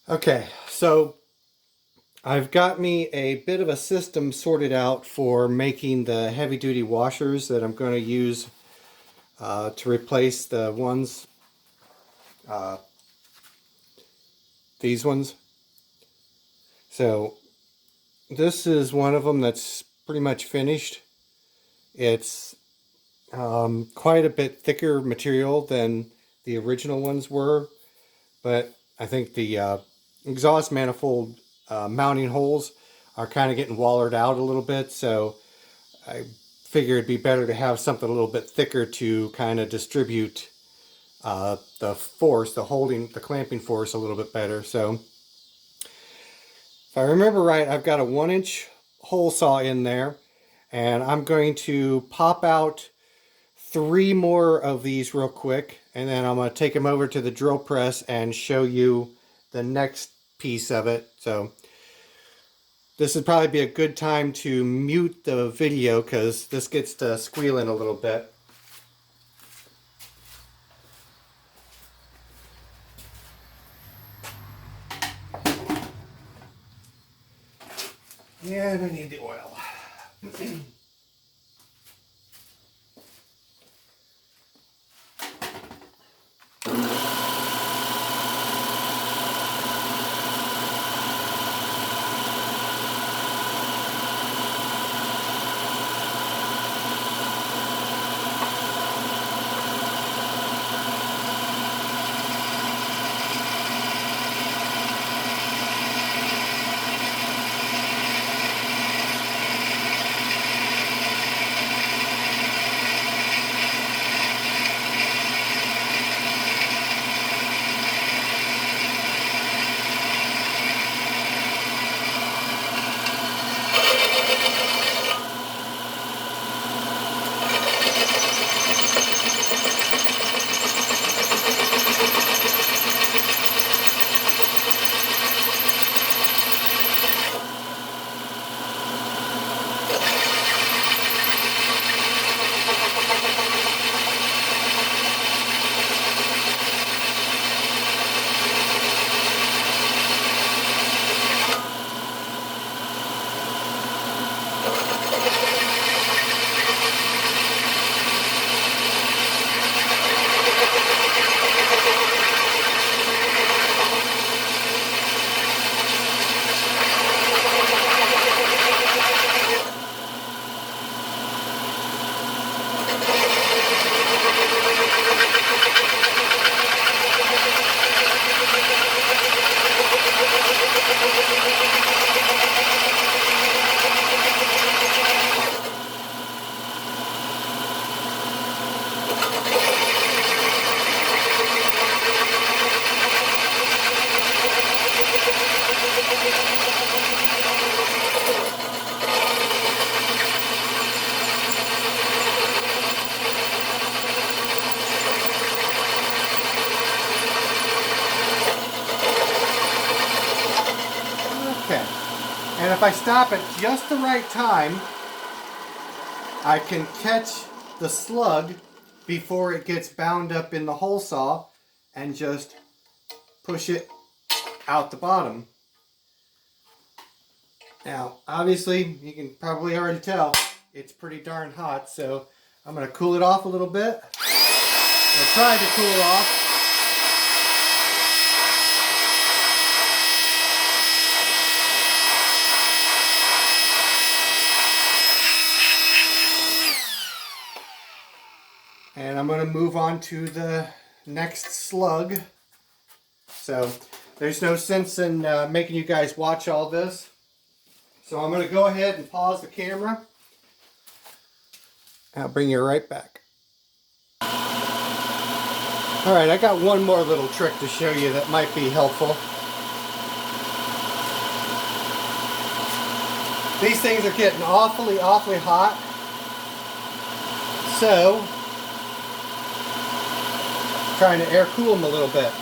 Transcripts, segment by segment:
Okay, so I've got me a bit of a system sorted out for making the heavy duty washers that I'm going to use to replace the ones, uh, these ones. So this is one of them that's pretty much finished. It's quite a bit thicker material than the original ones were, but I think the exhaust manifold mounting holes are kind of getting wallered out a little bit, so I figure it'd be better to have something a little bit thicker to kind of distribute the force, the clamping force a little bit better. So if I remember right, I've got a 1-inch hole saw in there, and I'm going to pop out 3 more of these real quick, and then I'm going to take them over to the drill press and show you the next piece of it. So this would probably be a good time to mute the video because this gets to squealing a little bit. Yeah, I need the oil. Okay, and if I stop at just the right time, I can catch the slug before it gets bound up in the hole saw and just push it out the bottom. Now, obviously, you can probably already tell it's pretty darn hot, so I'm going to cool it off a little bit. I'll try to cool it off. And I'm going to move on to the next slug. So there's no sense in making you guys watch all this. So I'm going to go ahead and pause the camera. I'll bring you right back. Alright, I got one more little trick to show you that might be helpful. These things are getting awfully hot. So, trying to air cool them a little bit.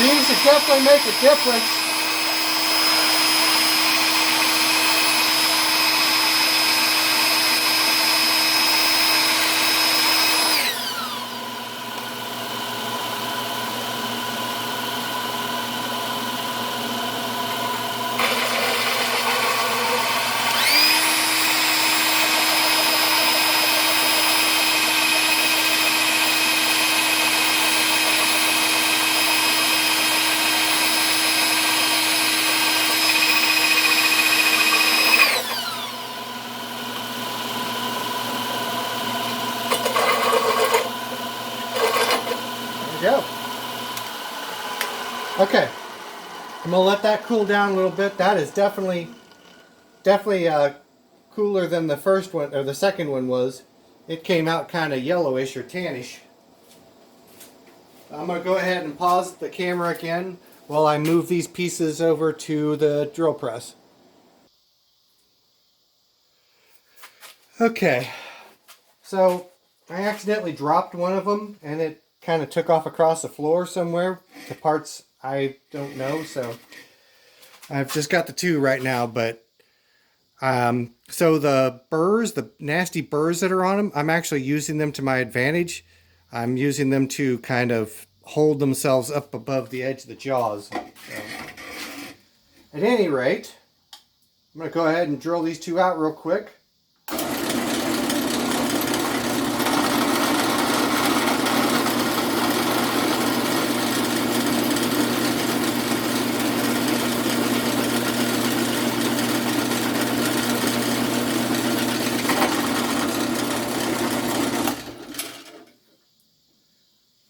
Seems to definitely make a difference. Go. Okay, I'm gonna let that cool down a little bit. That is definitely cooler than the first one or the second one was. It came out kind of yellowish or tannish. I'm gonna go ahead and pause the camera again while I move these pieces over to the drill press. Okay, so I accidentally dropped one of them and it kind of took off across the floor somewhere. The parts I don't know, so I've just got the two right now. But so the burrs, the nasty burrs that are on them, I'm actually using them to my advantage. I'm using them to kind of hold themselves up above the edge of the jaws. So, at any rate, I'm going to go ahead and drill these two out real quick.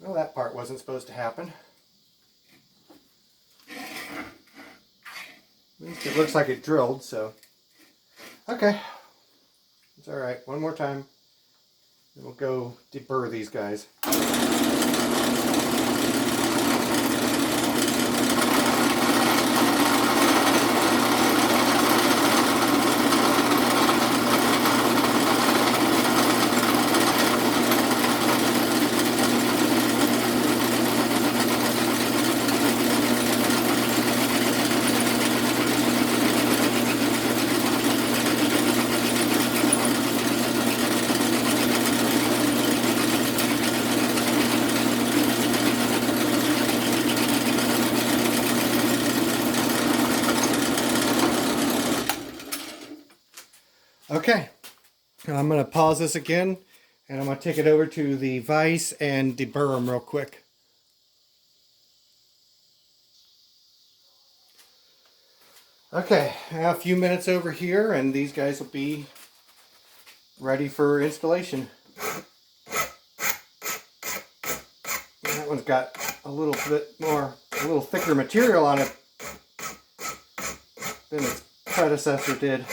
Well, that part wasn't supposed to happen. At least it looks like it drilled, so. Okay. It's alright. One more time. Then we'll go deburr these guys. Okay, I'm going to pause this again and I'm going to take it over to the vise and deburr them real quick. Okay, a few minutes over here and these guys will be ready for installation. And that one's got a little thicker material on it than its predecessor did.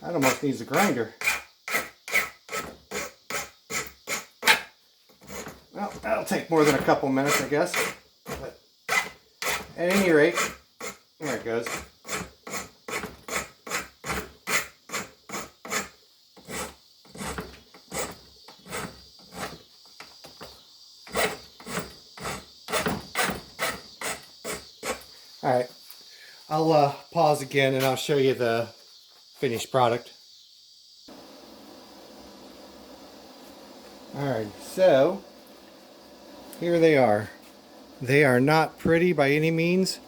That almost needs a grinder. Well, that'll take more than a couple minutes, I guess. But at any rate, there it goes. Alright, I'll pause again and I'll show you the finished product. Alright, so here they are. They are not pretty by any means,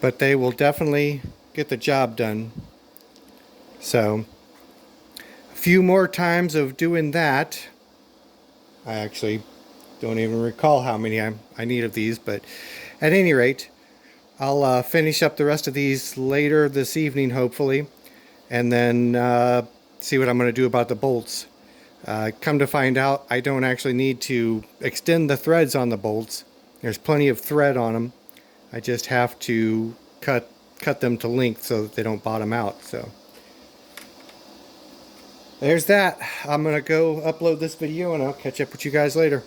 but they will definitely get the job done. So a few more times of doing that. I actually don't even recall how many I need of these, but at any rate, I'll finish up the rest of these later this evening, hopefully, and then see what I'm going to do about the bolts. Come to find out, I don't actually need to extend the threads on the bolts. There's plenty of thread on them. I just have to cut them to length so that they don't bottom out. So there's that. I'm going to go upload this video and I'll catch up with you guys later.